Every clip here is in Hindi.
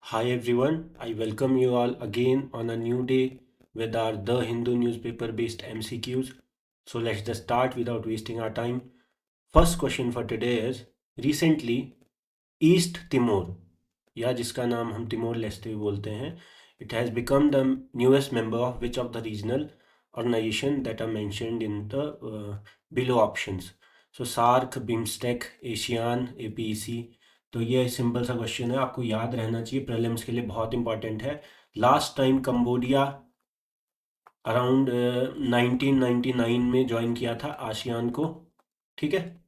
Hi everyone, I welcome you all again on a new day with our The Hindu newspaper based MCQs. So let's just start without wasting our time. First question for today is recently East Timor, या जिसका नाम हम तिमोर लेस्टे भी बोलते हैं, it has become the newest member of which of the regional organization that are mentioned in the below options. So SAARC, BIMSTEC, ASEAN, APEC. तो ये सिंपल सा क्वेश्चन है, आपको याद रहना चाहिए, प्रीलिम्स के लिए बहुत इंपॉर्टेंट है। लास्ट टाइम कंबोडिया अराउंड 1999 में ज्वाइन किया था आसियान को, ठीक है।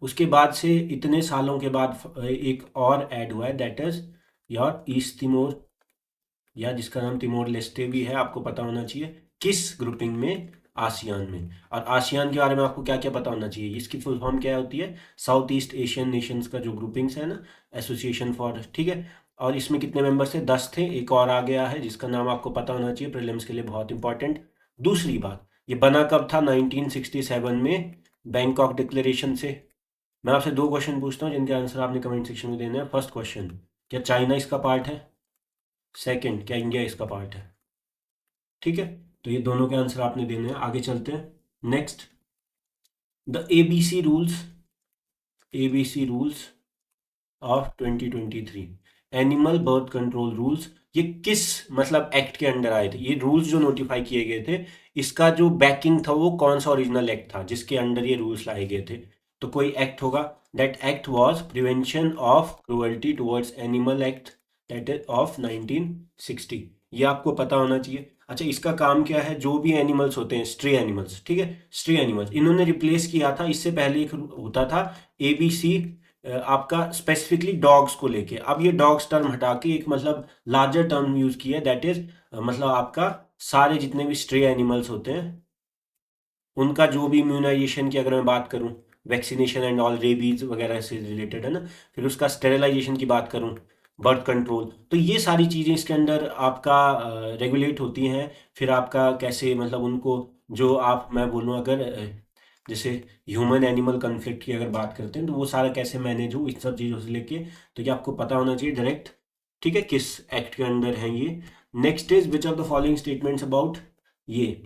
उसके बाद से इतने सालों के बाद एक और ऐड हुआ है, that is your east Timor, या जिसका नाम तिमोर लेस्टे भी है। आपको पता होना चाहिए किस ग्रुपिंग में, आसियान में। और आसियान के बारे में आपको क्या क्या पता होना चाहिए, इसकी फुल फॉर्म क्या होती है, साउथ ईस्ट एशियन नेशंस का जो ग्रुपिंग्स है ना, एसोसिएशन फॉर, ठीक है। और इसमें कितने मेंबर्स थे, 10 थे। एक और आ गया है जिसका नाम आपको पता होना चाहिए, प्रीलिम्स के लिए बहुत इंपॉर्टेंट। दूसरी बात, ये बना कब था, 1967 में बैंकॉक डिक्लेरेशन से। मैं आपसे दो क्वेश्चन पूछता हूँ जिनके आंसर आपने कमेंट सेक्शन में देने हैं। फर्स्ट क्वेश्चन, क्या चाइना इसका पार्ट है? सेकंड, क्या इंडिया इसका पार्ट है? ठीक है, तो ये दोनों के आंसर आपने देने हैं। आगे चलते हैं। Next, the ABC rules of 2023 animal birth control rules, ये किस मतलब एक्ट के अंडर आए थे? ये रूल्स जो नोटिफाई किए गए थे, इसका जो बैकिंग था वो कौन सा ओरिजिनल एक्ट था जिसके अंडर ये रूल्स लाए गए थे? तो कोई एक्ट होगा, that act was prevention of cruelty towards animal act, that is of 1960। ये आपको पता होना चाहिए। अच्छा, इसका काम क्या है, जो भी एनिमल्स होते हैं, स्ट्रे एनिमल्स, ठीक है, स्ट्रे एनिमल्स इन्होंने रिप्लेस किया था। इससे पहले एक होता था एबीसी, आपका स्पेसिफिकली डॉग्स को लेके। अब ये डॉग्स टर्म हटा के एक मतलब लार्जर टर्म यूज किया है, दैट इज मतलब आपका सारे जितने भी स्ट्रे एनिमल्स होते हैं उनका जो भी इम्यूनाइजेशन की अगर मैं बात करूं, वैक्सीनेशन एंड ऑल, रेबीज वगैरह से रिलेटेड है ना, फिर उसका स्टेरिलाइजेशन की बात करूं, बर्थ कंट्रोल, तो ये सारी चीज़ें इसके अंदर आपका रेगुलेट होती हैं। फिर आपका कैसे मतलब उनको, जो आप मैं बोलूँ अगर जैसे ह्यूमन एनिमल कन्फ्लिक्ट की अगर बात करते हैं तो वो सारा कैसे मैनेज हो, इस सब चीज़ों से लेके, तो ये आपको पता होना चाहिए डायरेक्ट, ठीक है, किस एक्ट के अंडर है ये। Next is which of the following statements about ये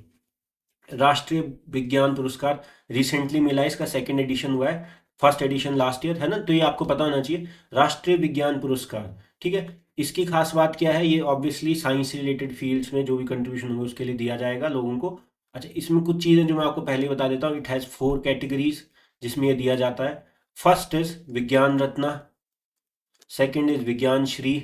राष्ट्रीय विज्ञान पुरस्कार रिसेंटली मिला है, इसका सेकंड एडिशन हुआ है, फर्स्ट एडिशन लास्ट ईयर है ना, तो ये आपको पता होना चाहिए, राष्ट्रीय विज्ञान पुरस्कार, ठीक है। इसकी खास बात क्या है, ये ऑब्वियसली साइंस से रिलेटेड फील्ड्स में जो भी कंट्रीब्यूशन होंगे उसके लिए दिया जाएगा लोगों को। अच्छा, इसमें कुछ चीज़ें जो मैं आपको पहले ही बता देता हूँ, इट हैज़ 4 कैटेगरीज जिसमें ये दिया जाता है। फर्स्ट इज विज्ञान रत्न, सेकंड इज विज्ञान श्री,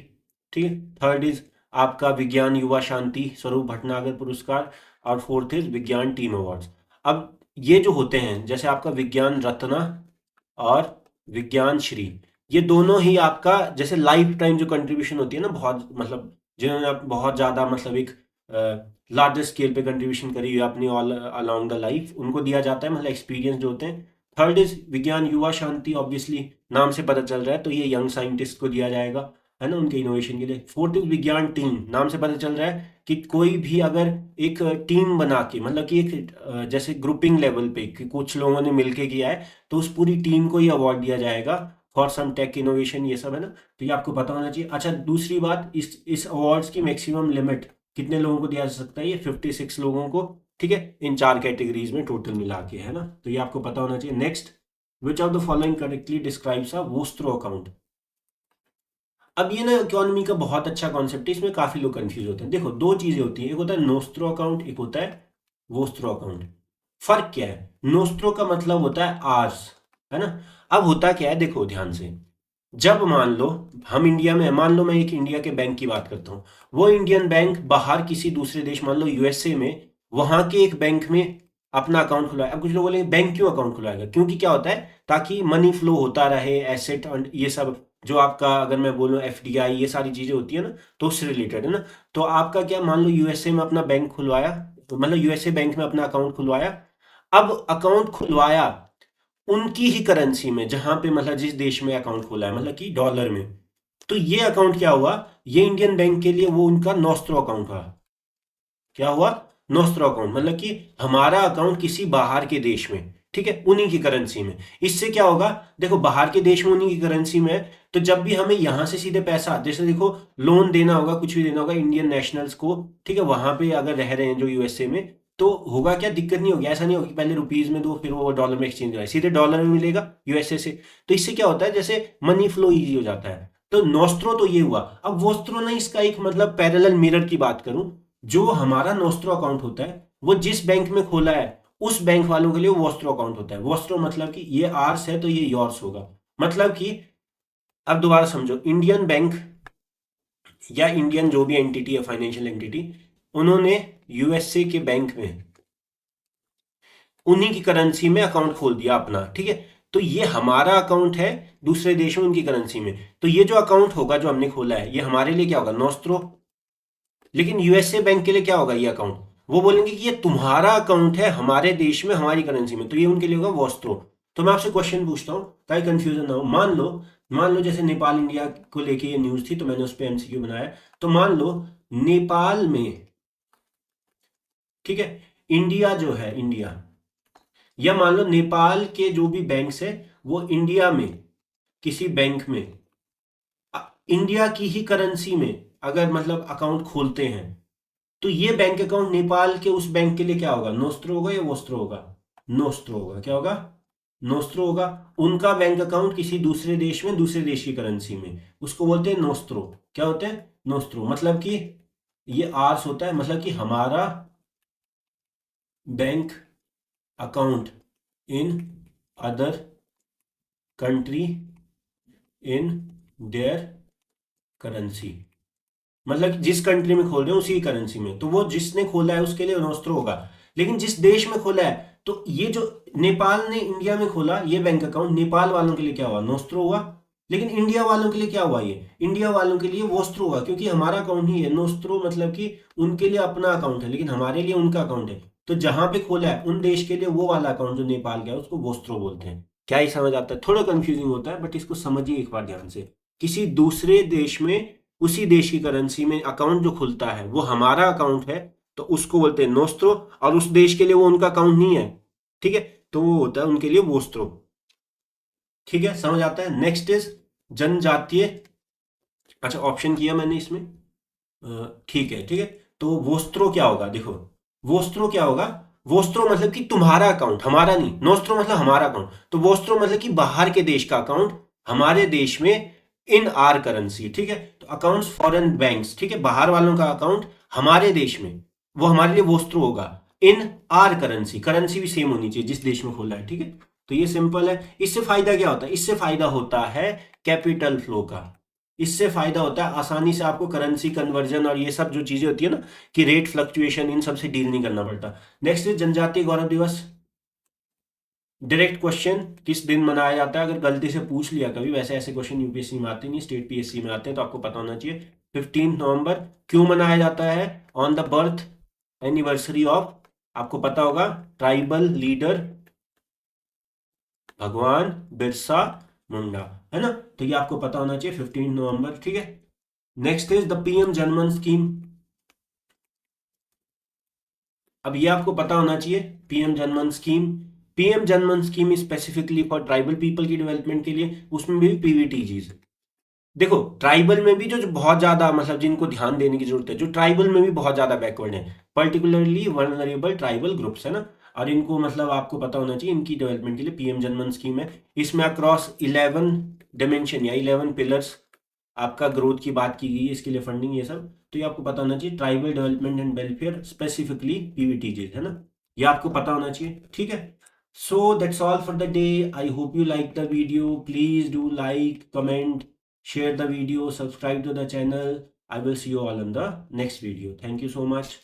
ठीक है, थर्ड इज आपका विज्ञान युवा शांति स्वरूप भटनागर पुरस्कार, और फोर्थ इज विज्ञान टीम अवार्ड्स। अब ये जो होते हैं, जैसे आपका विज्ञान रत्न और विज्ञान श्री, ये दोनों ही आपका जैसे लाइफ टाइम जो कंट्रीब्यूशन होती है ना, बहुत मतलब जिन्होंने बहुत ज़्यादा मतलब एक लार्जर स्केल पे कंट्रीब्यूशन करी है अपनी ऑल अलोंग द लाइफ, उनको दिया जाता है, मतलब एक्सपीरियंस जो होते हैं। थर्ड इज विज्ञान युवा शांति, ऑब्वियसली नाम से पता चल रहा है, तो ये यंग साइंटिस्ट को दिया जाएगा, है ना, उनके इनोवेशन के लिए। फोर्थ इज विज्ञान टीम, नाम से पता चल रहा है कि कोई भी अगर एक टीम बना के, मतलब कि एक जैसे ग्रुपिंग लेवल पे कि कुछ लोगों ने मिलके किया है, तो उस पूरी टीम को ही अवार्ड दिया जाएगा फॉर सम टेक इनोवेशन, ये सब है ना, तो ये आपको पता होना चाहिए। अच्छा, दूसरी बात, इस अवार्ड्स की मैक्सिमम लिमिट कितने लोगों को दिया जा सकता है, ये 56 लोगों को, ठीक है, इन 4 कैटेगरीज में टोटल मिला के, है ना, तो ये आपको पता होना चाहिए। Next, which of the following correctly describes a vostro account. अब ये ना इकोनॉमी का बहुत अच्छा कॉन्सेप्ट है, इसमें काफी लोग कंफ्यूज होते हैं। देखो, दो चीजें होती हैं, एक होता है नोस्त्रो अकाउंट, एक होता है वोस्त्रो अकाउंट। फर्क क्या है, नोस्त्रो का मतलब होता है आर्स, है ना। अब होता क्या है, देखो ध्यान से, जब मान लो हम इंडिया में, मान लो मैं एक इंडिया के बैंक की बात करता हूँ, वो इंडियन बैंक बाहर किसी दूसरे देश, मान लो यूएसए में, वहां के एक बैंक में अपना अकाउंट खुलवाए। अब कुछ लोग बोलेंगे बैंक क्यों अकाउंट खुलवाएगा, क्योंकि क्या होता है, ताकि मनी फ्लो होता रहे, एसेट ये सब, जो आपका अगर मैं बोलूँ एफडीआई, ये सारी चीजें होती है ना, तो उससे रिलेटेड है ना। तो आपका क्या, मान लो यूएसए में अपना बैंक खुलवाया, तो मतलब यूएसए बैंक में अपना अकाउंट खुलवाया। अब अकाउंट खुलवाया उनकी ही करेंसी में, जहां पे मतलब जिस देश में अकाउंट खोला है, मतलब कि डॉलर में, तो ये अकाउंट क्या हुआ, ये इंडियन बैंक के लिए वो उनका नोस्त्रो अकाउंट हुआ। क्या हुआ, नोस्त्रो अकाउंट, मतलब कि हमारा अकाउंट किसी बाहर के देश में, ठीक है, उन्हीं की करेंसी में। इससे क्या होगा, देखो बाहर के देश में उन्हीं की करेंसी में है, तो जब भी हमें यहां से सीधे पैसा, जैसे देखो लोन देना होगा, कुछ भी देना होगा इंडियन नेशनल्स को, ठीक है, वहां पे अगर रह रहे हैं जो यूएसए में, तो होगा क्या, दिक्कत नहीं होगी, ऐसा नहीं होगा कि पहले रुपीज में दो फिर वो डॉलर में एक्सचेंज कराए, सीधे डॉलर में मिलेगा यूएसए से। तो इससे क्या होता है, जैसे मनी फ्लो इजी हो जाता है। तो नोस्ट्रो तो ये हुआ। अब वोस्ट्रो ने इसका एक मतलब पैरेलल मिरर की बात करूं, जो हमारा नोस्ट्रो अकाउंट होता है वो जिस बैंक में खोला है उस बैंक वालों के लिए वोस्ट्रो अकाउंट होता है। वोस्ट्रो मतलब कि ये आर्स है तो ये योर्स होगा, मतलब कि अब दोबारा समझो, इंडियन बैंक या इंडियन जो भी एंटिटी है फाइनेंशियल एंटिटी, उन्होंने यूएसए के बैंक में उन्हीं की करेंसी में अकाउंट खोल दिया अपना, ठीक है, तो ये हमारा अकाउंट है दूसरे देश में उनकी करेंसी में, तो ये जो अकाउंट होगा जो हमने खोला है ये हमारे लिए क्या होगा, नोस्ट्रो। लेकिन यूएसए बैंक के लिए क्या होगा ये अकाउंट, वो बोलेंगे कि ये तुम्हारा अकाउंट है हमारे देश में हमारी करेंसी में, तो ये उनके लिए होगा वोस्ट्रो। तो मैं आपसे क्वेश्चन पूछता हूँ ताकि कंफ्यूजन ना हो। मान लो जैसे नेपाल इंडिया को लेके ये न्यूज थी तो मैंने उस पर एमसीक्यू बनाया। तो मान लो नेपाल में, ठीक है, इंडिया जो है, इंडिया, या मान लो नेपाल के जो भी बैंक्स है वो इंडिया में किसी बैंक में इंडिया की ही करेंसी में अगर मतलब अकाउंट खोलते हैं, तो ये बैंक अकाउंट नेपाल के उस बैंक के लिए क्या होगा, नोस्ट्रो होगा या वोस्ट्रो होगा, नोस्ट्रो होगा। क्या होगा, नोस्ट्रो होगा। उनका बैंक अकाउंट किसी दूसरे देश में दूसरे देश की करेंसी में, उसको बोलते हैं नोस्ट्रो। क्या होते हैं, नोस्ट्रो। मतलब कि ये आर्स होता है, मतलब कि हमारा bank account in other country in their currency, मतलब कि जिस कंट्री में खोल रहे हैं उसी करेंसी में, तो वो जिसने खोला है उसके लिए नोस्ट्रो होगा। लेकिन जिस देश में खोला है, तो ये जो नेपाल ने इंडिया में खोला ये बैंक अकाउंट, नेपाल वालों के लिए क्या हुआ, नोस्ट्रो हुआ। लेकिन इंडिया वालों के लिए क्या हुआ, ये इंडिया वालों के लिए वोस्ट्रो हुआ, क्योंकि हमारा अकाउंट ही है। नोस्ट्रो मतलब कि उनके लिए अपना अकाउंट है लेकिन हमारे लिए उनका अकाउंट है, तो जहां पे खोला है उन देश के लिए वो वाला अकाउंट जो नेपाल का है उसको वोस्ट्रो बोलते हैं। क्या ही समझ आता है, थोड़ा कंफ्यूजिंग होता है बट इसको समझिए एक बार ध्यान से। किसी दूसरे देश में उसी देश की करेंसी में अकाउंट जो खुलता है वो हमारा अकाउंट है, तो उसको बोलते हैं नोस्ट्रो, और उस देश के लिए वो उनका अकाउंट नहीं है, ठीक है, तो वो होता है उनके लिए वोस्ट्रो। ठीक है, समझ आता है। नेक्स्ट इज जनजातीय। अच्छा, ऑप्शन किया मैंने इसमें, ठीक है, ठीक है। तो वोस्ट्रो क्या होगा, देखो वोस्ट्रो क्या होगा, वोस्ट्रो मतलब कि तुम्हारा अकाउंट, हमारा नहीं। नोस्ट्रो मतलब हमारा अकाउंट, तो वोस्ट्रो मतलब कि बाहर के देश का अकाउंट हमारे देश में इन आर करेंसी, ठीक है। तो अकाउंट्स फॉरेन बैंक्स, ठीक है, बाहर वालों का अकाउंट हमारे देश में, वो हमारे लिए वोस्ट्रो होगा इन आर करेंसी। करेंसी भी सेम होनी चाहिए जिस देश में खोला है, ठीक है। तो ये सिंपल है। इससे फायदा क्या होता है, इससे फायदा होता है कैपिटल फ्लो का। इससे फायदा होता है आसानी से आपको करेंसी कन्वर्जन और ये सब जो चीजें होती है ना, कि रेट फ्लक्चुएशन, इन सब से डील नहीं करना पड़ता। नेक्स्ट इज जनजातीय गौरव दिवस। डायरेक्ट क्वेश्चन, किस दिन मनाया जाता है, अगर गलती से पूछ लिया कभी, वैसे ऐसे क्वेश्चन यूपीएससी में आते नहीं, स्टेट पीएससी में आते हैं, तो आपको पता होना चाहिए। 15 नवंबर। क्यों मनाया जाता है, on the birth anniversary of, आपको पता होगा, ट्राइबल लीडर भगवान बिरसा मुंडा, है ना, तो ये आपको पता होना चाहिए 15 नवंबर, ठीक है। Next is the PM Janman scheme. अब ये आपको पता होना चाहिए, PM Janman scheme. PM Janman scheme specifically for tribal people की डेवलपमेंट के लिए, उसमें भी पीवीटीजीज। देखो ट्राइबल में भी जो बहुत ज्यादा मतलब जिनको ध्यान देने की जरूरत है, जो ट्राइबल में भी बहुत ज्यादा बैकवर्ड है, पर्टिकुलरली वल्नरेबल ट्राइबल ग्रुप्स, है ना, और इनको मतलब आपको पता होना चाहिए, इनकी डेवलपमेंट के लिए पीएम जनमन स्कीम है। इसमें अक्रॉस 11 डिमेंशन या 11 पिलर्स आपका ग्रोथ की बात की गई है, इसके लिए फंडिंग ये सब, तो ये आपको पता होना चाहिए। Tribal development and welfare specifically PVTG, है ना, ये आपको पता होना चाहिए, ठीक है। So that's all for the day. I hope you like the video. Please do like, comment, share the video, subscribe to the channel. I will see you all in the next video. Thank you so much.